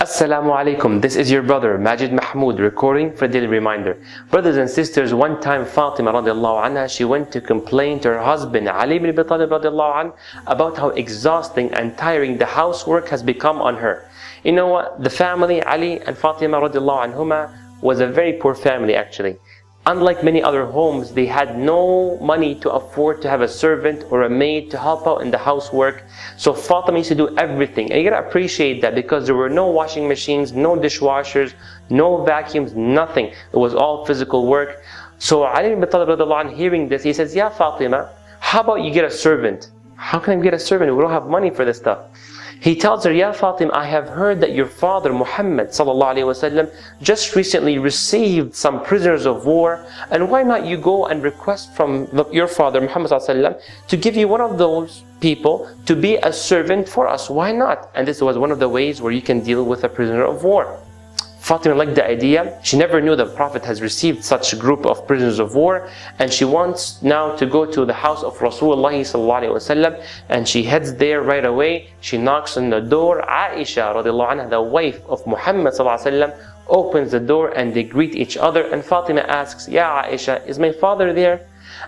Assalamu alaikum, this is your brother Majed Mahmoud recording for Daily Reminder. Brothers and sisters, one time Fatima radiallahu anha, she went to complain to her husband Ali ibn Abi Talib radiallahu anhu about how exhausting and tiring the housework has become on her. You know what? The family, Ali and Fatima radiallahu anhuma, was a very poor family actually. Unlike many other homes, they had no money to afford to have a servant or a maid to help out in the housework. So Fatima used to do everything. And you gotta appreciate that because there were no washing machines, no dishwashers, no vacuums, nothing. It was all physical work. So Ali ibn Abi Talib radiallahu anhu, hearing this, he says, "Ya Fatima, how about you get a servant?" "How can I get a servant? We don't have money for this stuff." He tells her, "Ya Fatima, I have heard that your father Muhammad sallallahu alaihi wasallam just recently received some prisoners of war, and why not you go and request from your father Muhammad sallallahu alaihi wasallam to give you one of those people to be a servant for us? Why not?" And this was one of the ways where you can deal with a prisoner of war. Fatima liked the idea. She never knew the Prophet has received such a group of prisoners of war, and she wants now to go to the house of Rasulullah sallallahu alaihi wasallam, and she heads there right away. She knocks on the door. Aisha radiallahu anha, the wife of Muhammad sallallahu alaihi wasallam, opens the door and they greet each other, and Fatima asks, "Ya Aisha, is my father there?"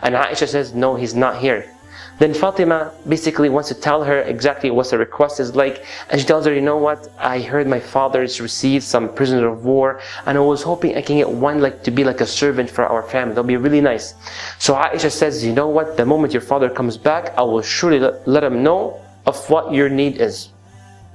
And Aisha says, "No, he's not here." Then Fatima basically wants to tell her exactly what the request is like, and she tells her, "You know what, I heard my father's received some prisoners of war, and I was hoping I can get one to be like a servant for our family. That'll be really nice." So Aisha says, "You know what, the moment your father comes back, I will surely let him know of what your need is."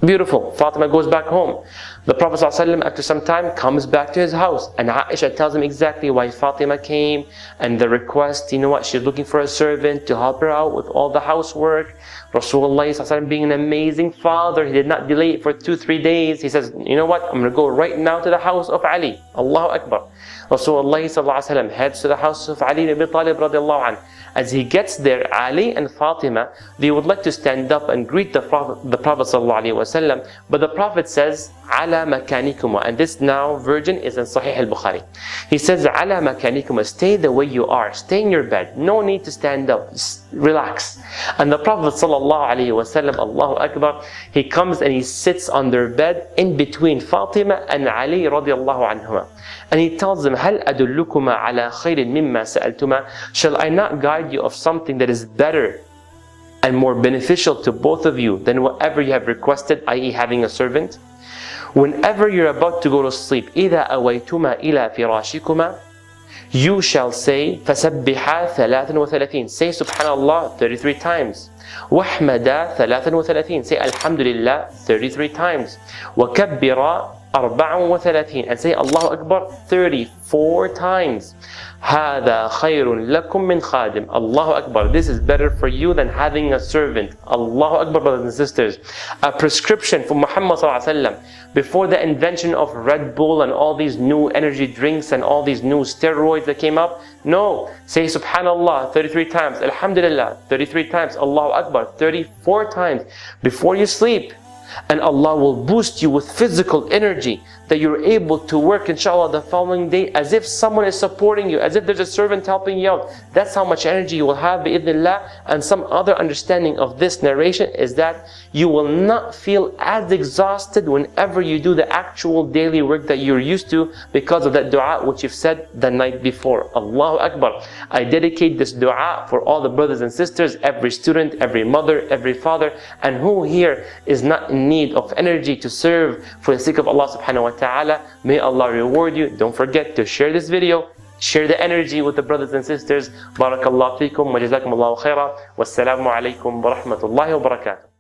Beautiful. Fatima goes back home. The Prophet ﷺ, after some time, comes back to his house, and Aisha tells him exactly why Fatima came and the request. You know what, she's looking for a servant to help her out with all the housework. Rasulullah ﷺ, being an amazing father, he did not delay it for 2-3 days. He says, "You know what, I'm going to go right now to the house of Ali." Allahu Akbar. Rasulullah ﷺ heads to the house of Ali ibn Abi Talib radiallahu anhu. As he gets there, Ali and Fatima, they would like to stand up and greet the Prophet sallallahu alaihi wasallam, but the Prophet says, "Ala makanikuma," and this now version is in Sahih al-Bukhary. He says, "Ala makanikuma," stay the way you are, stay in your bed, no need to stand up, just relax. And the Prophet sallallahu alaihi wasallam, Allahu Akbar, he comes and he sits on their bed in between Fatima and Ali radiallahu anhuma. And he tells them, "Hal adullukuma ala khairin mimma sa'altuma?" Shall I not guide you of something that is better and more beneficial to both of you than whatever you have requested, i.e. having a servant? Whenever you're about to go to sleep, إِذَا أَوَيْتُمَا إِلَى فِرَاشِكُمَا, you shall say, فَسَبِّحَا 33. Say Subhanallah 33 times. وَحْمَدَا 33. Say Alhamdulillah 33 times. وَكَبِّرَا 34, and say Allahu Akbar 34 times. هَذَا خَيْرٌ لَكُمْ مِنْ خَادِمٍ. Allahu Akbar, this is better for you than having a servant. Allahu Akbar, brothers and sisters. A prescription from Muhammad sallallahu alaihi wasallam before the invention of Red Bull and all these new energy drinks and all these new steroids that came up. No, say Subhanallah 33 times, Alhamdulillah 33 times, Allahu Akbar 34 times before you sleep. And Allah will boost you with physical energy that you're able to work inshallah the following day as if someone is supporting you, as if there's a servant helping you out. That's how much energy you will have bi'idhnillah. And some other understanding of this narration is that you will not feel as exhausted whenever you do the actual daily work that you're used to because of that dua which you've said the night before. Allahu Akbar. I dedicate this dua for all the brothers and sisters, every student, every mother, every father, and who here is not in need of energy to serve for the sake of Allah subhanahu wa ta'ala. May Allah reward you. Don't forget to share this video, share the energy with the brothers and sisters. Barakallahu feekum wa jazakumullahu khaira. Wassalamu alaikum wa rahmatullahi wa barakatuh.